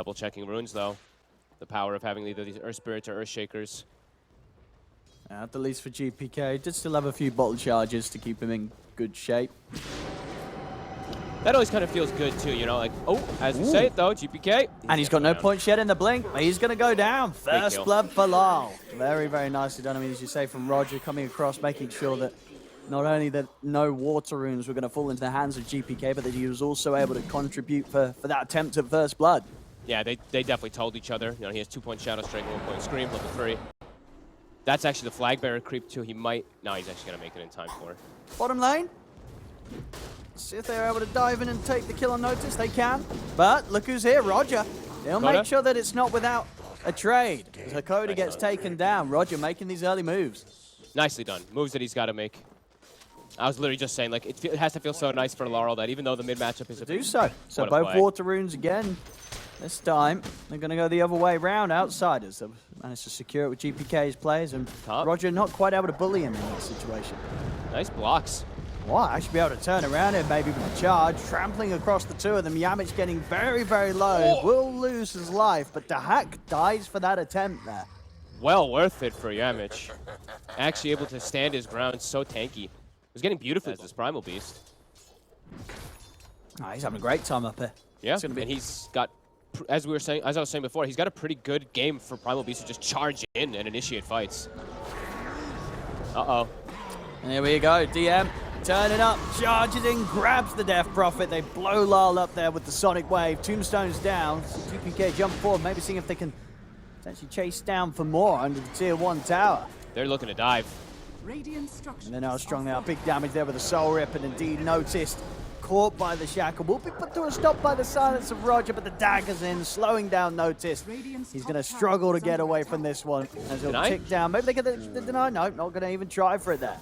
Double checking runes though. The power of having either these Earth Spirits or Earth Shakers. At the least for GPK, did still have a few bottle charges to keep him in good shape. That always kind of feels good too, you know, like, oh, as we say it though, GPK. And he's got no points yet in the blink, but he's going to go down. First blood for Lal. Very, very nicely done. I mean, as you say, from Roger coming across, making sure that not only that no water runes were going to fall into the hands of GPK, but that he was also able to contribute for that attempt at first blood. Yeah, they definitely told each other. You know, he has 2 point Shadow Strike, 1 point Scream, level 3. That's actually the Flag Bearer creep too. He might, no, he's actually going to make it in time for it. Bottom lane. See if they're able to dive in and take the kill on notice. They can. But look who's here, Roger. He'll make sure that it's not without a trade. As Hakoda gets taken down. Roger making these early moves. Nicely done. Moves that he's got to make. I was literally just saying, like, it has to feel so nice for Laurel that even though the mid matchup is a do so. So both water runes again. This time, they're going to go the other way round. Outsiders have managed to secure it with GPK's plays, and Roger not quite able to bully him in that situation. Nice blocks. Well, actually be able to turn around here maybe with a charge, trampling across the two of them. Yamich getting very, very low. Will lose his life, but Dahak dies for that attempt there. Well worth it for Yamich. Actually able to stand his ground, so tanky. He was getting beautiful as this Primal Beast. Oh, he's having a great time up here. Yeah, and he's got, as I was saying before, he's got a pretty good game for Primal Beast to just charge in and initiate fights. Uh-oh. And here we go, DM. Turning up, charges in, grabs the Death Prophet. They blow Lal up there with the Sonic Wave. Tombstone's down. So GPK jump forward, maybe seeing if they can potentially chase down for more under the Tier 1 tower. They're looking to dive. And then how strong they are. Big damage there with the Soul Rip, and indeed noticed. Caught by the Shackle. Will be put to a stop by the silence of Roger, but the dagger's in, slowing down Notice. He's going to struggle to get away from this one as he'll tick down. Maybe they get the deny. No, not going to even try for it there.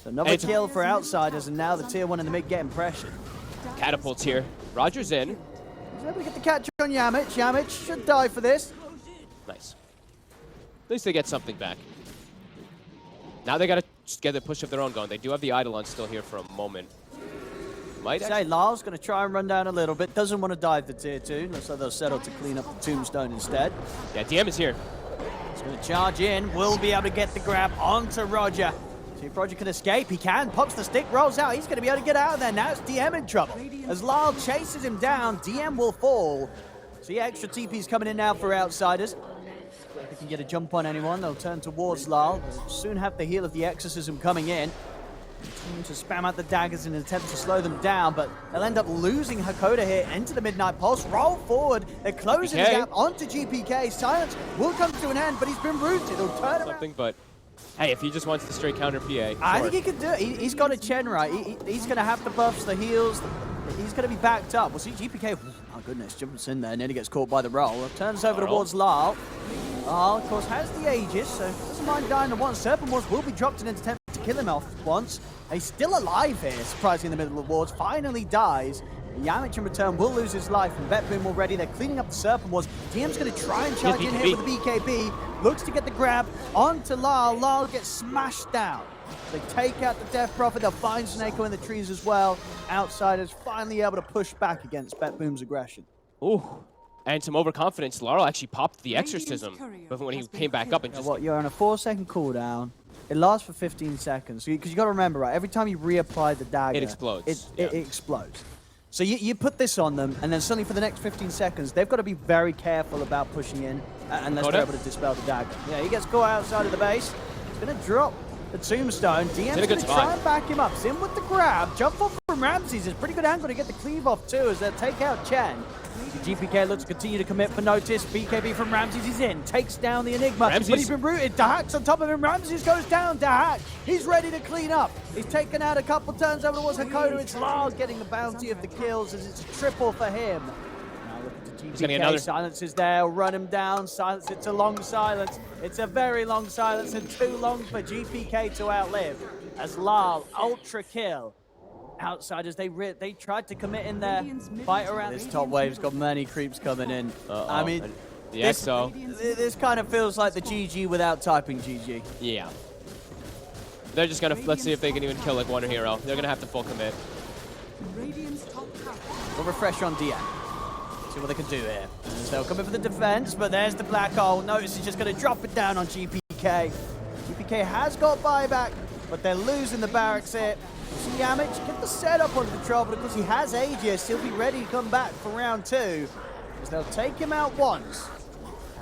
So another kill for Outsiders, and now the Tier 1 in the mid getting pressured. Catapults here. Roger's in. He's able to get the catch on Yamich. Yamich should die for this. Nice. At least they get something back. Now they got to just get the push of their own going. They do have the Eidolon still here for a moment. Might say Lal's going to try and run down a little bit. Doesn't want to dive the Tier 2. Looks like they'll settle to clean up the Tombstone instead. Yeah, DM is here. He's going to charge in. Will be able to get the grab onto Roger. See if Roger can escape. He can. Pops the stick, rolls out. He's going to be able to get out of there. Now it's DM in trouble. As Lal chases him down, DM will fall. See, extra TP's coming in now for Outsiders. If they can get a jump on anyone, they'll turn towards Lal. They'll soon have the heal of the Exorcism coming in. Continue to spam out the daggers in an attempt to slow them down, but they'll end up losing Hakoda here into the Midnight Pulse. Roll forward. They're closing the gap onto GPK. Silence will come to an end, but he's been rooted. He'll turn around. But hey, if he just wants the straight counter PA. I think he can do it. He's got a Chen right. He's going to have the buffs, the heals. He's going to be backed up. We'll see GPK. Oh, my goodness, jumps in there. Nearly gets caught by the roll. Turns over towards Lal. Lal, of course, has the Aegis, so doesn't mind dying to once. Serpent Wards will be dropped in an attempt to kill him off once. He's still alive here, surprisingly, in the middle of the wards. Finally dies. Yamich in return will lose his life, and BetBoom already. They're cleaning up the Serpent Wards. DM's going to try and charge in here with the BKB. Looks to get the grab onto Lal. Lal gets smashed down. They take out the Death Prophet. They'll find Snako in the trees as well. Outsiders finally able to push back against BetBoom's aggression. Ooh. And some overconfidence. Laurel actually popped the Exorcism when he came back up and just... You're on a 4-second cooldown. It lasts for 15 seconds. Because you got to remember, right? Every time you reapply the dagger... It explodes. It explodes. So you put this on them, and then suddenly for the next 15 seconds, they've got to be very careful about pushing in unless they're able to dispel the dagger. Yeah, he gets caught outside of the base. He's going to drop the Tombstone. DM's going to try and back him up. He's in with the grab. Jump off from Ramses. It's a pretty good angle to get the cleave off too as they take out Chen. The GPK looks to continue to commit for Notice. BKB from Ramses. He's in. Takes down the Enigma. But he's been rooted. Dahak's on top of him. Ramses goes down. Dahak. He's ready to clean up. He's taken out a couple turns over towards Hakoda. It's Lal getting the bounty of the kills as it's a triple for him. Now look at the GPK. Silence is there. Run him down. Silence. It's a long silence. It's a very long silence and too long for GPK to outlive. As Lal ultra kill. Outsiders, they tried to commit in there, fight around. This top wave's got many creeps coming in. I mean, this kind of feels like the GG without typing GG. Yeah. They're just gonna, let's see if they can even kill like one hero. They're gonna have to full commit. We'll refresh on DM. See what they can do here. As they'll come in for the defense, but there's the black hole. Notice he's just going to drop it down on GPK. GPK has got buyback, but they're losing the barracks here. See Yamich get the setup under control, but of course he has Aegis. He'll be ready to come back for round 2. As they'll take him out once.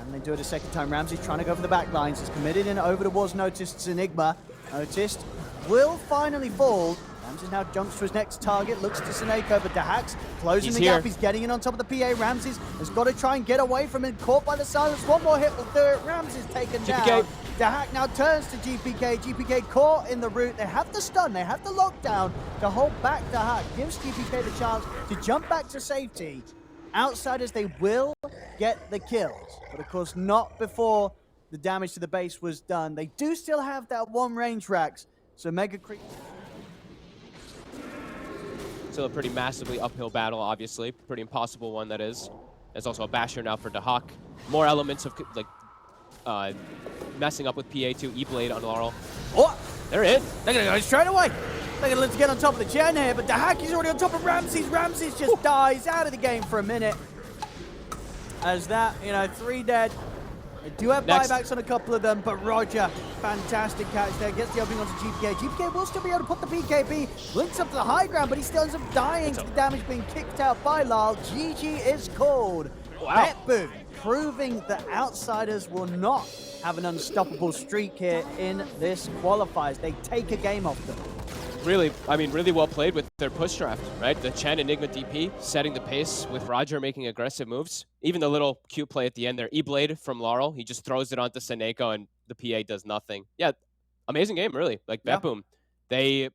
And they do it a second time. Ramsey's trying to go for the back lines. He's committed in over towards Noticed's Enigma. Noticed will finally fall. Ramsey now jumps to his next target, looks to Seneko, but Dahak's closing the gap. He's getting in on top of the PA. Ramsey's has got to try and get away from him. Caught by the silence. One more hit will do it. Ramsey's taken down. Dahak now turns to GPK. GPK caught in the route. They have the stun. They have the lockdown to hold back Dahak. Gives GPK the chance to jump back to safety. Outsiders, they will get the kills, but of course not before the damage to the base was done. They do still have that one range racks, so Mega Creep. Still a pretty massively uphill battle, obviously. Pretty impossible one, that is. There's also a basher now for Dahak. More elements of like messing up with PA2, E-Blade on Laurel. Oh, they're in. They're gonna go straight away. They're gonna look to get on top of the gen here, but Dahak is already on top of Ramses. Ramses just dies out of the game for a minute. As that, 3 dead. They do have buybacks on a couple of them, but Roger, fantastic catch there. Gets the opening onto GPK. GPK will still be able to put the PKB. Links up to the high ground, but he still ends up dying to the damage being kicked out by Lal. GG is called. Wow. BetBoom proving that outsiders will not have an unstoppable streak here in this qualifiers. They take a game off them. Really, really well played with their push draft, right? The Chen Enigma DP setting the pace with Roger making aggressive moves. Even the little cute play at the end there. E-Blade from Laurel. He just throws it onto Seneko and the PA does nothing. Yeah, amazing game, really. Like, BetBoom. They...